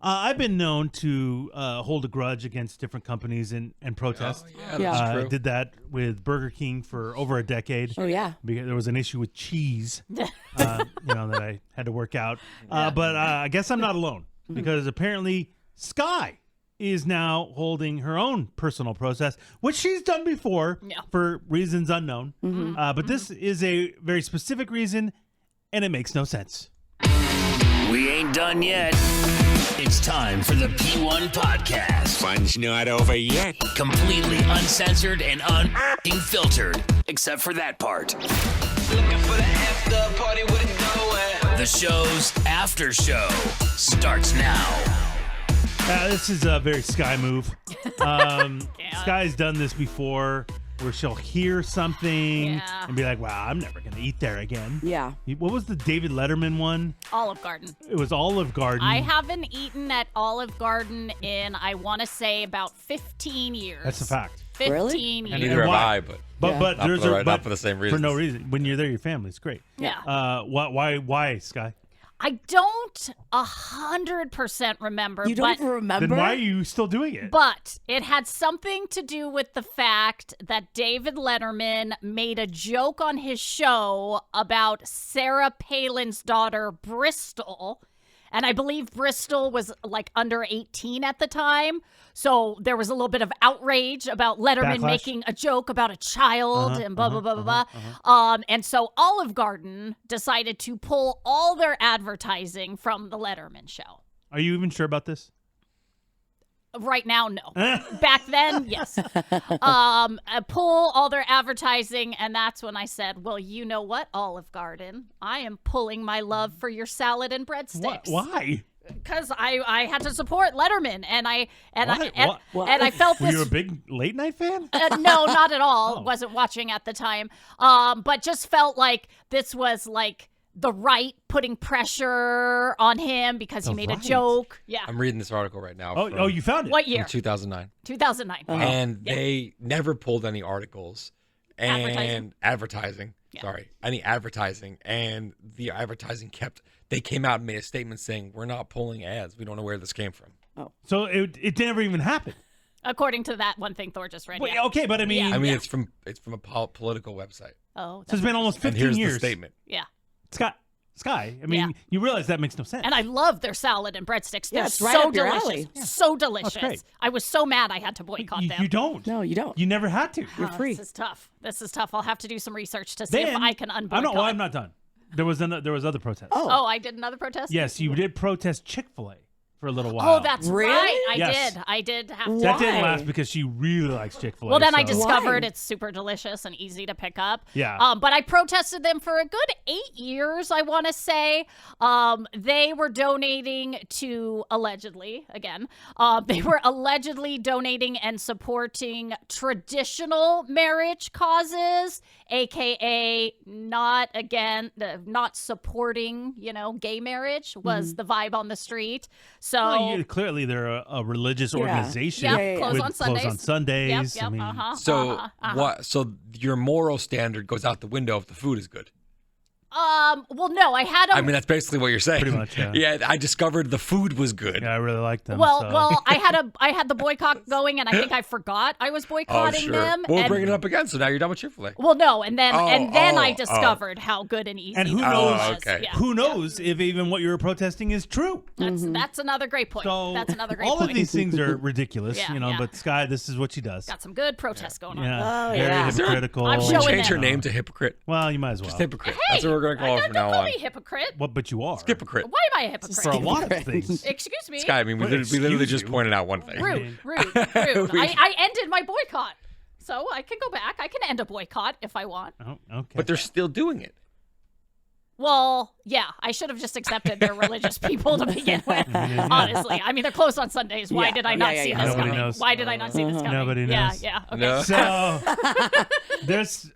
I've been known to hold a grudge against different companies and protest. That's true. I did that with Burger King for over a decade. Oh, yeah. Because there was an issue with cheese, that I had to work out. But I guess I'm not alone because apparently Sky is now holding her own personal protest, which she's done before for reasons unknown. But this is a very specific reason, and it makes no sense. We ain't done yet. It's time for the P1 Podcast. Fun's not over yet. Completely uncensored and unfiltered, except for that part. Looking for the after party with it going. The show's after show starts now. This is a very Sky move. Sky's done this before where she'll hear something and be like, wow, I'm never going to eat there again. Yeah. What was the David Letterman one? Olive Garden. It was Olive Garden. I haven't eaten at Olive Garden in, I want to say, about 15 years. That's a fact. 15 Really? years. And neither have I, but not for the same reason. For no reason. When you're there, your family's great. Yeah. Why, Sky? I don't 100% remember. You don't remember? Then why are you still doing it? But it had something to do with the fact that David Letterman made a joke on his show about Sarah Palin's daughter, Bristol. And I believe Bristol was like under 18 at the time. So there was a little bit of outrage about Letterman making a joke about a child and blah, blah, blah, blah, blah. And so Olive Garden decided to pull all their advertising from the Letterman show. Are you even sure about this? Right now, no. Back then, yes. Pull all their advertising, and that's when I said, well, you know what, Olive Garden? I am pulling my love for your salad and breadsticks. Why? Because I had to support Letterman, and I felt this. Were you a big late night fan? No, not at all. Wasn't watching at the time. But just felt like this was like the right putting pressure on him because he made a joke. Yeah. I'm reading this article right now. Oh, you found it? What year? From 2009. 2009. And they never pulled any articles and advertising. Sorry, any advertising. And the advertising they came out and made a statement saying, we're not pulling ads. We don't know where this came from. Oh. So it never even happened. According to that one thing Thor just read. Wait, okay, but I mean, it's from a political website. Oh. So it's been almost 15 and here's years. the statement. Yeah. Sky. I mean, you realize that makes no sense. And I love their salad and breadsticks. They're it's right so up your delicious. alley. Yeah. So delicious. That's great. I was so mad I had to boycott them. You don't. No, you don't. You never had to. You're free. This is tough. I'll have to do some research to see if I can unboycott. I'm not done. There was other protests. Oh, I did another protest? Yes, you did protest Chick-fil-A for a little while. Oh, that's really? right. Yes. I did have to. That didn't last because she really likes Chick-fil-A. Well, then I discovered it's super delicious and easy to pick up. Yeah. But I protested them for a good 8 years, I want to say. They were donating to, allegedly, they were allegedly donating and supporting traditional marriage causes, a.k.a. not supporting, gay marriage was the vibe on the street. So clearly they're a religious organization. Yeah, close on Sundays. Close on Sundays. Yep, I mean, What? So your moral standard goes out the window if the food is good. Well, no, I had I mean, that's basically what you're saying. Pretty much, yeah. Yeah, I discovered the food was good. Yeah, I really liked them. Well, I had the boycott going, and I think I forgot I was boycotting them. Well, we're bringing it up again, so now you're done with Chick-fil-A. Well, no, and then I discovered how good and easy. And who it knows? was. Okay. Yeah. Who knows if even what you were protesting is true? That's another great point. So That's another great all point. of these things are ridiculous, Yeah. But Sky, this is what she does. Got some good protests going on. Yeah, Oh, very yeah. hypocritical. I'm Should we showing change her them. name to Hypocrite? Well, you might as well. Just Hypocrite. Hey, That's what we're going to call her from now don't call on. me hypocrite. What? But you are. Hypocrite. Why am I a hypocrite? For a lot of things. Excuse me. Sky, I mean, we literally Excuse just you. pointed out one thing. Rude. I ended my boycott. So I can go back. I can end a boycott if I want. Oh, okay. But they're still doing it. Well, yeah, I should have just accepted they're religious people to begin with, honestly. I mean, they're closed on Sundays. Why did I not see this Nobody coming? knows. Why did I not see this coming? Nobody knows. Yeah, okay. No. So this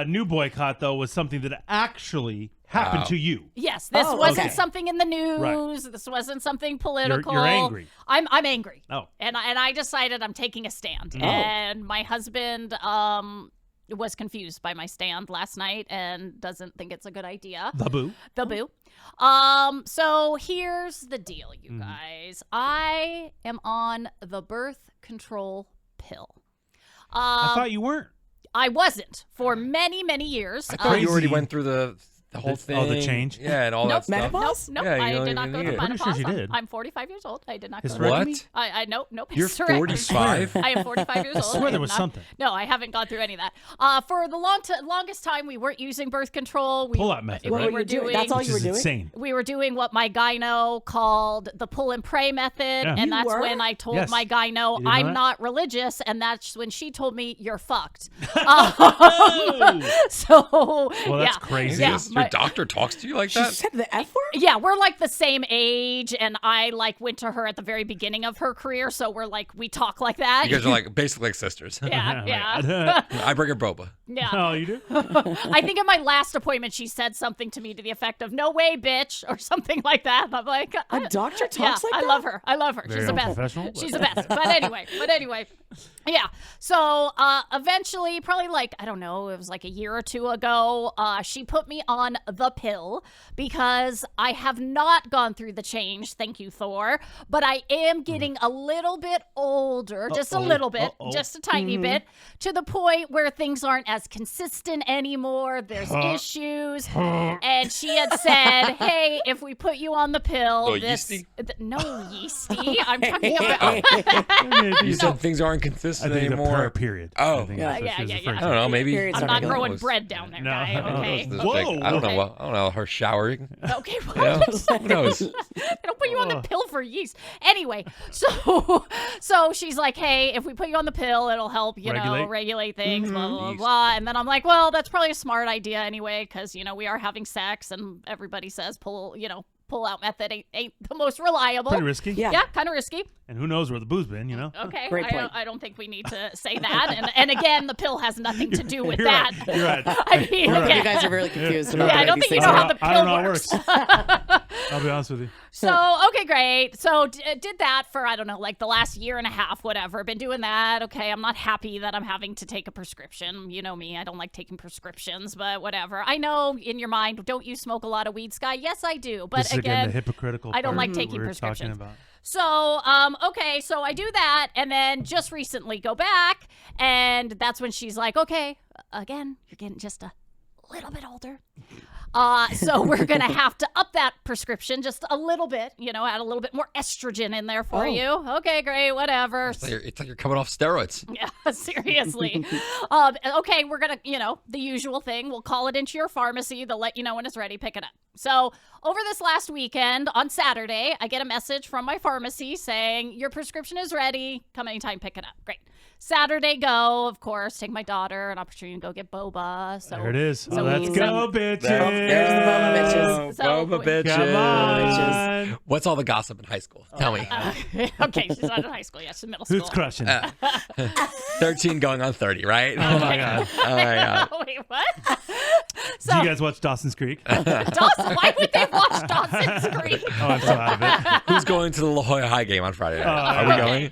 new boycott, though, was something that actually happened to you. Yes, this Oh, wasn't okay. something in the news. Right. This wasn't something political. You're angry. I'm angry. Oh. And I decided I'm taking a stand. Oh. And my husband was confused by my stand last night and doesn't think it's a good idea. The boo. The boo. So here's the deal, you guys. I am on the birth control pill. I thought you weren't. I wasn't for many, many years. I thought you already Crazy. went through the whole thing. Oh, the change? Yeah, and all that stuff. Menopause? Nope, Yeah, you I don't did not even go need to it. Pretty menopause. sure she did. I'm 45 years old. I did not go to Hysterectomy? menopause. Nope, You're hysterectomy. 45? I am 45 years old. I swear there was have not- something. No, I haven't gone through any of that. For the longest time, we weren't using birth control. Pull-out method, What right? were you doing? That's all Which you were is doing? insane. We were doing what my gyno called the pull and pray method, Yeah. and You that's were? when I told Yes. my gyno You didn't know I'm that? not religious, and that's when she told me you're fucked. Oh! So Well, that's yeah. crazy. Yeah, Your my- doctor talks to you like She that? said the F word? Yeah, we're like the same age, and I went to her at the very beginning of her career, so we talk like that. You guys are like basically like sisters. yeah, Oh my yeah, God. I bring her boba. yeah. Oh, you do? I think in my last appointment, she said something to me to the effect of "No way, bitch" or something like that. And I'm like, A doctor talks yeah, like I that? love her. I love her. Very She's the best. unprofessional, but- She's the best. But anyway, yeah. So eventually, probably I don't know, it was like a year or two ago, she put me on the pill because I have not gone through the change. Thank you, Thor. But I am getting a little bit older, just a little bit, just a tiny bit, to the point where things aren't as consistent anymore. There's issues. And she had said, hey, if we put you on the pill, Oh, this. yeasty? No, yeasty. I'm talking about. You said things aren't I consistent think the anymore. per period. Oh. I think Yeah. that's what Yeah, she was yeah, referring I to. don't know. Maybe Periods I'm are not regular. growing bread down there, No. guy. Okay. This is Whoa. big. I don't know. Okay. I don't know her showering. Okay. You know? What? Who knows? They don't put you on the pill for yeast. Anyway, so she's like, hey, if we put you on the pill, it'll help, regulate things, blah, blah, blah, Yeast. blah. And then I'm like, well, that's probably a smart idea anyway, because, we are having sex and everybody says pull-out method ain't the most reliable. Pretty risky. Yeah. Yeah, kind of risky. And who knows where the boo's been, Okay, Great point. I don't think we need to say that. And again, the pill has nothing to do with You're that. right. You're right. I mean, You're right. again, You guys are really confused about Yeah, I the way don't these think you things know how are. the pill I don't know how it works. works. I'll be honest with you. So, okay, great. So did that for, I don't know, the last year and a half, whatever. Been doing that. Okay, I'm not happy that I'm having to take a prescription. You know me, I don't like taking prescriptions, but whatever. I know in your mind, don't you smoke a lot of weed, Sky? Yes, I do. But This is again the hypocritical I don't part like taking we're prescriptions. talking about. So, okay, so I do that, and then just recently go back, and that's when she's like, okay, again, you're getting just a little bit older. So we're going to have to up that prescription just a little bit, add a little bit more estrogen in there for you. Okay, great, whatever. It's like you're coming off steroids. Yeah, seriously. Okay, we're going to, the usual thing. We'll call it into your pharmacy. They'll let you know when it's ready. Pick it up. So over this last weekend, on Saturday, I get a message from my pharmacy saying, your prescription is ready. Come anytime, pick it up. Great. Saturday, go, of course, take my daughter, an opportunity to go get boba. So There it is. so Let's we- go, bitches. There's the boba bitches. So- Boba bitches. Come on. What's all the gossip in high school? Tell me. Okay, she's not in high school yet. She's in middle school. Who's crushing? 13 going on 30, right? Oh my God. Oh my God. Wait, what? Do you guys watch Dawson's Creek? Dawson, why would they watch Dawson's Creek? Oh, I'm so out of it. Who's going to the La Jolla High game on Friday night? Are we going?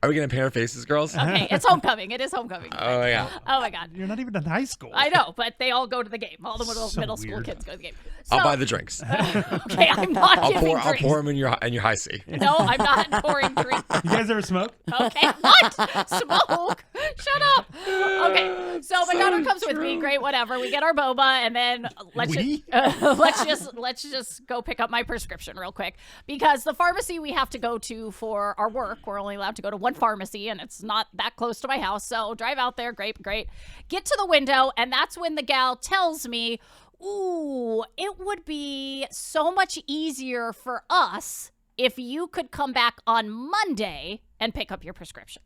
Are we gonna paint our faces, girls? Okay, it's homecoming. It is homecoming. Oh my God. Oh my God. You're not even in high school. I know, but they all go to the game. All the So middle school weird. kids go to the game. I'll So- buy the drinks. Okay, I'm not I'll giving pour drinks. them in your high C. No, I'm not pouring drinks. You guys ever smoke? Okay, what? Smoke? Shut up. Okay, so my daughter comes with me. Great, whatever. We get our boba, and then let's just go pick up my prescription real quick, because the pharmacy we have to go to for our work, we're only allowed to go to one pharmacy, and it's not that close to my house. So drive out there. Great. Get to the window, and that's when the gal tells me, ooh, it would be so much easier for us if you could come back on Monday and pick up your prescription.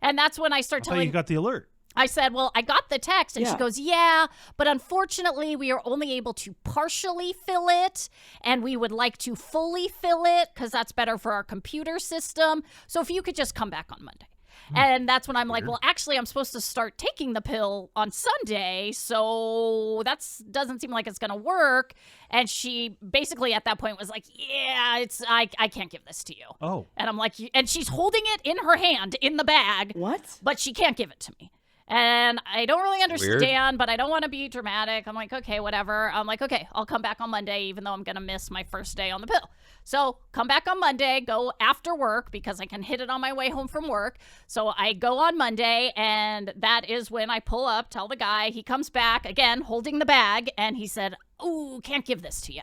And that's when I start I thought telling you got the alert. I said, well, I got the text. And she Yeah. goes, yeah, but unfortunately, we are only able to partially fill it. And we would like to fully fill it because that's better for our computer system. So if you could just come back on Monday. And that's when I'm like, well, actually, I'm supposed to start taking the pill on Sunday. So that doesn't seem like it's going to work. And she basically at that point was like, yeah, I can't give this to you. Oh. And I'm like, and she's holding it in her hand in the bag. What? But she can't give it to me. And I don't really Weird. understand, but I don't want to be dramatic. I'm like, okay, whatever. I'm like, okay, I'll come back on Monday, even though I'm going to miss my first day on the pill. So come back on Monday, go after work because I can hit it on my way home from work. So I go on Monday, and that is when I pull up, tell the guy. He comes back, again, holding the bag, and he said, ooh, can't give this to you.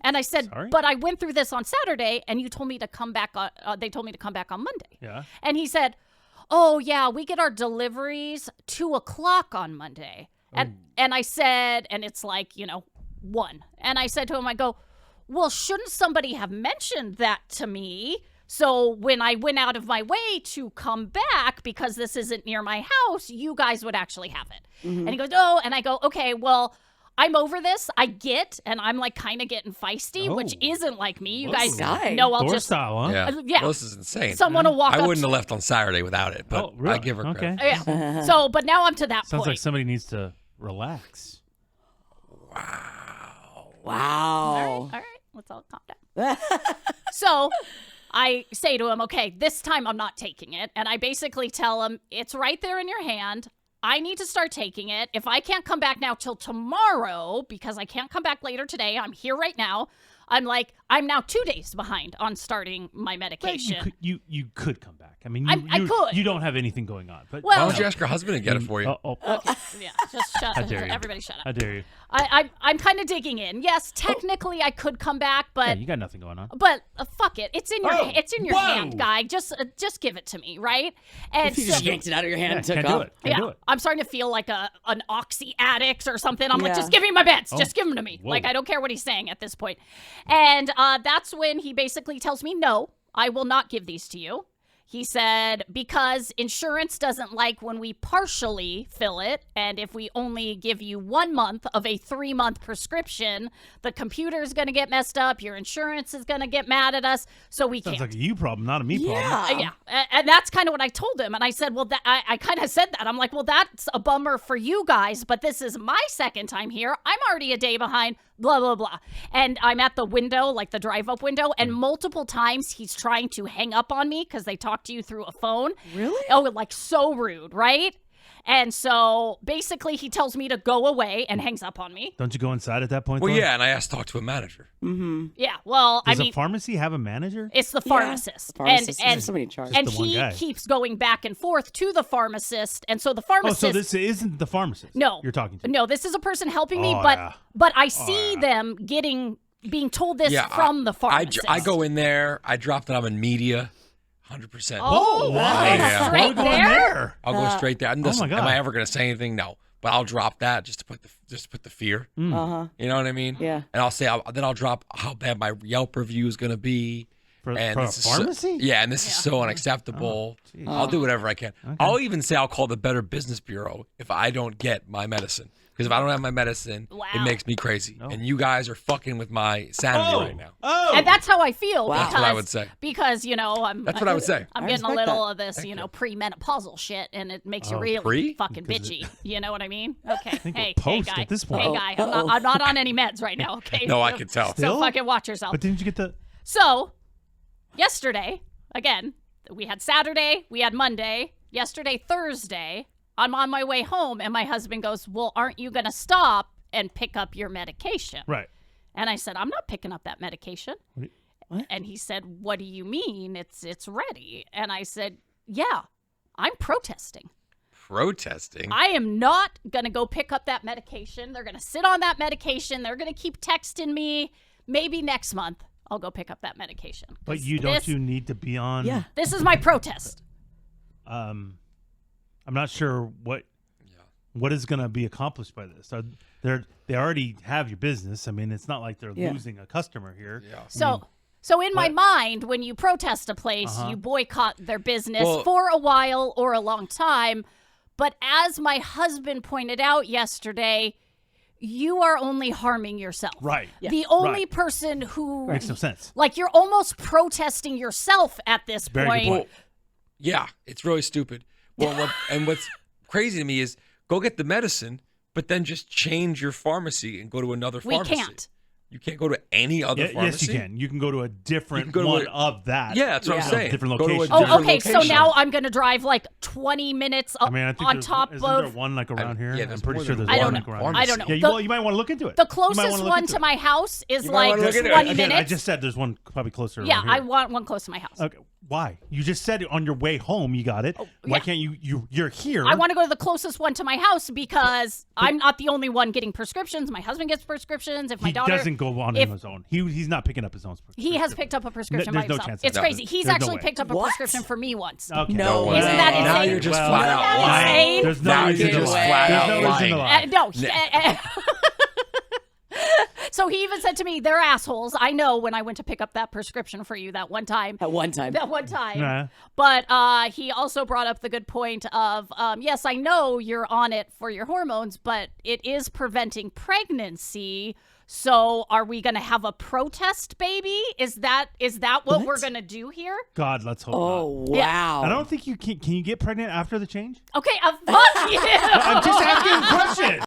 And I said, Sorry? but I went through this on Saturday, and you told me to come back on, they told me to come back on Monday. Yeah. And he said, oh, yeah, we get our deliveries 2:00 on Monday. And I said, and it's like, 1. And I said to him, I go, well, shouldn't somebody have mentioned that to me? So when I went out of my way to come back, because this isn't near my house, you guys would actually have it. And he goes, oh, and I go, okay, well, I'm over this. I get, and I'm like kind of getting feisty, which isn't like me. You guys Guy. know I'll Thor just, style, huh? Yeah. yeah. Well, this is insane. someone will walk I up. wouldn't have left on Saturday without it, but Oh, really? I give her credit. Okay. Yeah. So, but now I'm to that Sounds point. like somebody needs to relax. Wow. All right, let's all calm down. So I say to him, okay, this time I'm not taking it. And I basically tell him, it's right there in your hand. I need to start taking it. If I can't come back now till tomorrow, because I can't come back later today, I'm here right now. I'm like, I'm now 2 days behind on starting my But medication. you could come back. I mean, I could. You don't have anything going on. But Well- Why don't you ask your husband to get it for you? Okay, yeah, just shut How up. dare you. Everybody shut How up. dare you? I'm kind of digging in. Yes, technically I could come back, Yeah, but you got nothing going on. But fuck it, it's in your Oh, it's in your whoa. hand, guy. Just give it to me, right? And You just yanked it out of your hand Yeah, and took can't off. do it. Can't do it. I'm starting to feel like an oxy addict or something. I'm like, Yeah. just give me my meds. Oh. Just give them to me. Whoa. Like, I don't care what he's saying at this point. And that's when he basically tells me, no, I will not give these to you. He said, because insurance doesn't like when we partially fill it, and if we only give you 1 month of a 3-month prescription, the computer's going to get messed up, your insurance is going to get mad at us, so we Sounds can't. like a you problem, not a me problem. Yeah, and that's kind of what I told him. And I said, well, I kind of said that. I'm like, well, that's a bummer for you guys, but this is my second time here. I'm already a day behind, blah, blah, blah. And I'm at the window, like the drive-up window, and multiple times he's trying to hang up on me because they talk to you through a phone. Really? Oh, like so rude, right? And so basically he tells me to go away and hangs up on me. Don't you go inside at that point? Well, Thor? yeah, and I asked to talk to a manager. Yeah, well, Does I mean, a pharmacy have a manager? it's the Yeah, pharmacist. the pharmacist. And There's somebody in charge. and the one he guy. keeps going back and forth to the pharmacist, and so the Oh, pharmacist. so this isn't the pharmacist. no, you're talking to. No, this is a person helping me, Oh, but yeah. I see them being told this Yeah, from the pharmacist. I go in there. I drop that I'm in media, 100%. Oh, why? yeah. Why are we straight going there? I'll go straight there. Listen, God. am I ever going to say anything? No, but I'll drop that just to put the fear. Uh-huh. You know what I mean? Yeah. And I'll say then I'll drop how bad my Yelp review is going to be. For And a this is so- pharmacy? yeah, and this is so unacceptable. geez. I'll do whatever I can. I'll even say I'll call the Better Business Bureau if I don't get my medicine. Because if I don't have my medicine, Wow. it makes me crazy. Oh. And you guys are fucking with my sanity right now. Oh, And that's how I feel. Wow. Because, That's what I would say. Because, I'm. That's what I would say. I'm I getting a respect little that. of this, premenopausal shit, and it makes you Oh, really pre? fucking Because bitchy. You know what I mean? Okay. think we're Hey, post guy. at this point. Hey, Uh-oh. guy. Uh-oh. I'm not on any meds right now. Okay. No, I can tell. So Still? fucking watch yourself. but didn't you get the? So, yesterday, again, we had Saturday, we had Monday, yesterday, Thursday, I'm on my way home, and my husband goes, well, aren't you going to stop and pick up your medication? Right. And I said, I'm not picking up that medication. What? And he said, what do you mean? It's ready. And I said, yeah, I'm protesting. Protesting. I am not going to go pick up that medication. They're going to sit on that medication. They're going to keep texting me. Maybe next month I'll go pick up that medication. But 'Cause don't you need to be on? Yeah. This is my protest. I'm not sure what is going to be accomplished by this. They already have your business. I mean, it's not like they're Yeah. losing a customer here. Yeah. So in my But- mind, when you protest a place, Uh-huh. you boycott their business Well- for a while or a long time. But as my husband pointed out yesterday, you are only harming yourself. Right. The only Right. person who, Makes no sense. like, you're almost protesting yourself at this Very good point. point. Yeah, it's really stupid. Well, and what's crazy to me is go get the medicine, but then just change your pharmacy and go to another We pharmacy. can't. You can't go to any other pharmacy? Yes, you can. You can go to a different go to one a- of that. Yeah, that's what I'm Yeah. saying. Different Go to a location. Oh, different okay. So location. now I'm gonna drive like 20 minutes I mean, I think on there's- top isn't there of. one like around here? yeah, I'm there's pretty more sure than there's one one like around I here. don't know. Yeah, you might want to look into it. The You might wanna closest look one into to it. my house is You might like wanna look at it. 20 Again, minutes. I just said there's one probably closer. Yeah, around I here. want one close to my house. Okay, why? You just said it on your way home. You got it. Why yeah. can't you're here? I want to go to the closest one to my house because I'm not the only one getting prescriptions. My husband gets prescriptions. If my He daughter doesn't go on if- his own. He's not picking up his own. he has picked up a prescription by There's no himself. chance. It's No, crazy. He's there's no actually way. picked up a What? prescription for me once. Okay. No way. Isn't that way. Now insane? you're just Well, flat Isn't out that lying. insane? There's no Now reason you're to just lie. flat There's out no reason to lying. lie. So he even said to me, "They're assholes." I know when I went to pick up that prescription for you that one time. At one time. That one time. Nah. But he also brought up the good point of, yes, I know you're on it for your hormones, but it is preventing pregnancy. So are we going to have a protest baby? Is that what we're going to do here? God, let's hope Oh, not. wow. I don't think you can. Can you get pregnant after the change? Okay, fuck you. I'm just asking a question.